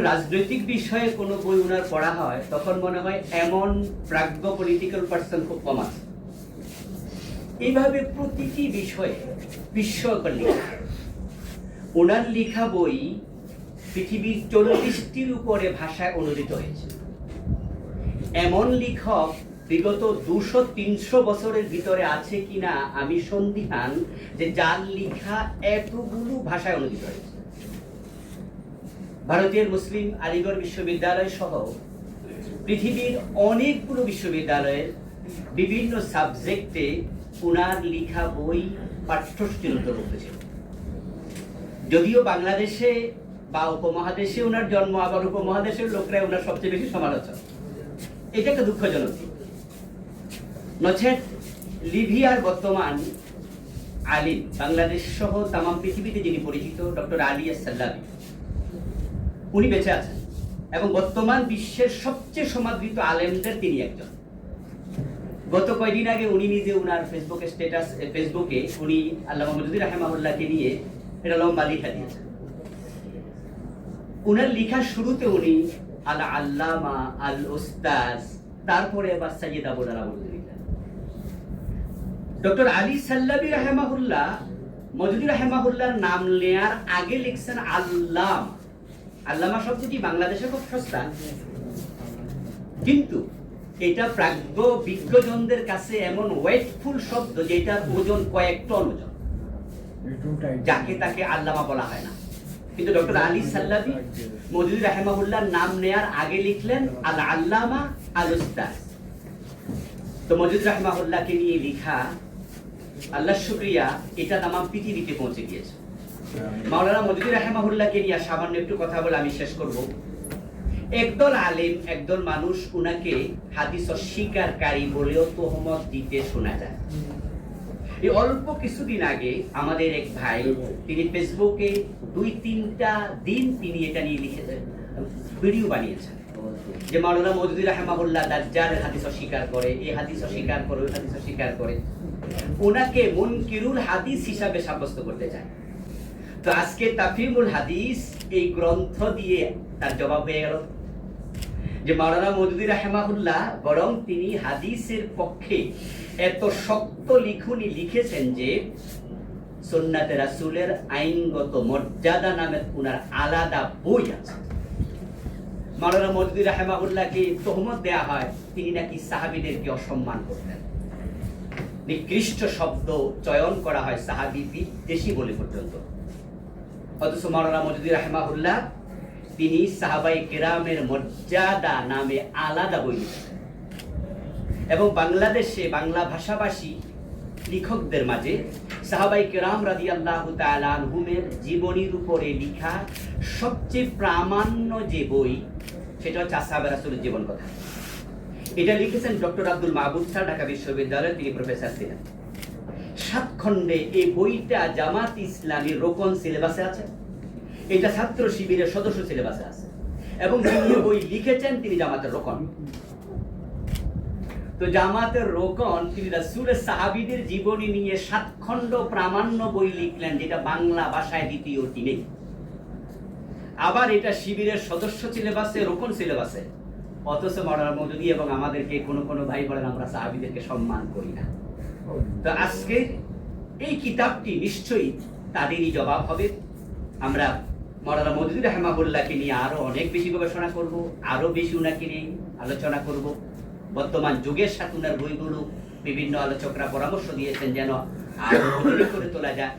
রাজনৈতিক বিষয়ে কোনো বই ওনার পড়া হয় তখন মনে হয় এমন প্রাজ্ঞ পলিটিক্যাল পার্সন খুব কম আছে। এইভাবে প্রতিটি বিষয়ে বিস্ময়কর লেখা। ওনার লেখা বই পৃথিবীর 40টির উপরে ভাষায় অনুদিত হয়েছে। এমন লেখক বিগত 200-300 বছরের ভিতরে আছে কিনা আমি সন্দিহান যে যার লেখা এতগুলো ভাষায় অনুদিত হয়েছে। ভারতীয় মুসলিম আলিগড় বিশ্ববিদ্যালয় সহ পৃথিবীর অনেকগুলো বিশ্ববিদ্যালয়ের বিভিন্ন সাবজেক্টে ওনার লেখা বই পাঠ্যসূচির অন্তর্ভুক্ত ছিল। যদিও বাংলাদেশে বা উপমহাদেশে ওনার জন্ম, আবার উপমহাদেশের লোকরা ওনার সবচেয়ে বেশি সমালোচক। এটা একটা দুঃখজনক। নচেত লিবিয়ার বর্তমান আলিম, বাংলাদেশ সহ তামাম পৃথিবীতে যিনি পরিচিত, ডক্টর আলী আস-সাল্লাবি, উনি বেঁচে আছেন এবং বর্তমান বিশ্বের সবচেয়ে সমাদৃত আলেমদের তিনি একজন। গত কয়েকদিন আগে উনি নিজে উনার ফেসবুকে উনি আল্লামা মওদুদী রাহিমাহুল্লাহকে নিয়ে একটা লম্বা লেখা দিয়েছেন। উনার লেখার শুরুতে উনি আল আল্লামা, আল উস্তাজ, তারপরে আবার সাইয়্যিদ আবু দাউদ লিখলেন। ডক্টর আলী সাল্লাবি রাহিমাহুল্লাহ মওদুদী রাহিমাহুল্লাহর নাম নেয়ার আগে লিখছেন আল্লামা। আল্লামা শব্দটি বাংলাদেশে খুব সস্তা, কিন্তু এটা প্রাজ্ঞ বিজ্ঞজনদের কাছে এমন ওয়েটফুল শব্দ যেটা ওজন কয়েক টন ওজন, যাকে তাকে আল্লামা বলা হয় না। কিন্তু ডক্টর আলী সাল্লাবি মওদুদী রাহিমাহুল্লাহর নাম নেয়ার আগে লিখলেন আল আল্লামা, আল উস্তাজ। তো মওদুদী রাহিমাহুল্লাহকে নিয়ে লেখা, আল্লাহর শুকরিয়া, এটা তামাম পৃথিবীতে পৌঁছে গিয়েছে। মাওলানা মওদুদী রাহিমাহুল্লাহকে নিয়ে সামান্য একটু কথা বলে আমি শেষ করব। একদল আলেম, একদল মানুষ উনাকে হাদিস অস্বীকারী বলেও তোহমত দিতে শোনা যায়। এই অল্প কিছুদিন আগে আমাদের এক ভাই, তিনি ফেসবুকে 2-3টা দিন তিনি এটা নিয়ে লিখেছেন, ভিডিও বানিয়েছেন যে মাওলানা মওদুদী রাহিমাহুল্লাহ দাজ্জালের হাদিস অস্বীকার করে, এই হাদিস অস্বীকার করে, ওই হাদিস অস্বীকার করে, ওনাকে মুনকিরুল হাদিস হিসাবে সাব্যস্ত করতে চায়। তো আজকে তাফহিমুল হাদিস এই গ্রন্থ দিয়ে তার জবাব হয়ে গেল যে মাওলানা মওদুদী রাহিমাহুল্লাহ বরং তিনি হাদিসের পক্ষে এত শক্ত লিখনি লিখেছেন যে সুন্নাতে রাসূলের আইনগত মর্যাদা নামে উনার আলাদা বই আছে। মাওলানা মওদুদী রাহিমাহুল্লাহকে তোহমত দেয়া হয় তিনি নাকি সাহাবীদেরকে অসম্মান করতেন। নিকৃষ্ট শব্দ চয়ন করা হয় সাহাবী বিদ্বেষী বলে পর্যন্ত। অথচ মাওলানা মওদুদী রাহিমাহুল্লাহ তিনি সাহাবায়ে কেরামের মর্যাদা নামে আলাদা বই লিখেছেন এবং বাংলাদেশে বাংলা ভাষাভাষী লেখকদের মাঝে সাহাবায়ে কেরাম রাদিয়াল্লাহু তাআলা আনহুমের জীবনীর উপরে লেখা সবচেয়ে প্রামাণ্য যে বই, সেটা হচ্ছে আসহাবে রাসূলের জীবন কথা। এটা লিখেছেন ডক্টর আব্দুল মাহবুব স্যার, ঢাকা বিশ্ববিদ্যালয়ের তিনি প্রফেসর ছিলেন। 7 খণ্ডে এই বইটা জামাত ইসলামী রোকন সিলেবাসে আছে, এটা ছাত্র শিবিরের সদস্য সিলেবাসে আছে এবং যিনি বই লিখেছেন তিনি জামাতের রোকন। তো জামাতের রোকন তিনি রাসূলের সাহাবীদের জীবনী নিয়ে 7 খণ্ড প্রামাণ্য বই লিখলেন, যেটা বাংলা ভাষায় দ্বিতীয়টি নেই। আবার এটা শিবিরের সদস্য সিলেবাসে, রোকন সিলেবাসে। অথচ মাওলানা মওদুদী এবং আমাদেরকে কোনো ভাই বলেন আমরা সাহাবীদেরকে সম্মান করি না। তো আজকে এই কিতাবটি নিশ্চয়ই তাদেরই জবাব হবে। আমরা মাওলানা মওদুদী রাহিমাহুল্লাহকে নিয়ে আরো অনেক বেশি গবেষণা করব, আরো বেশি উনাকে নিয়ে আলোচনা করব। বর্তমান যুগের সাথে উনার বইগুলো বিভিন্ন আলোচকরা পরামর্শ দিয়েছেন যেন আরো করে তোলা যায়।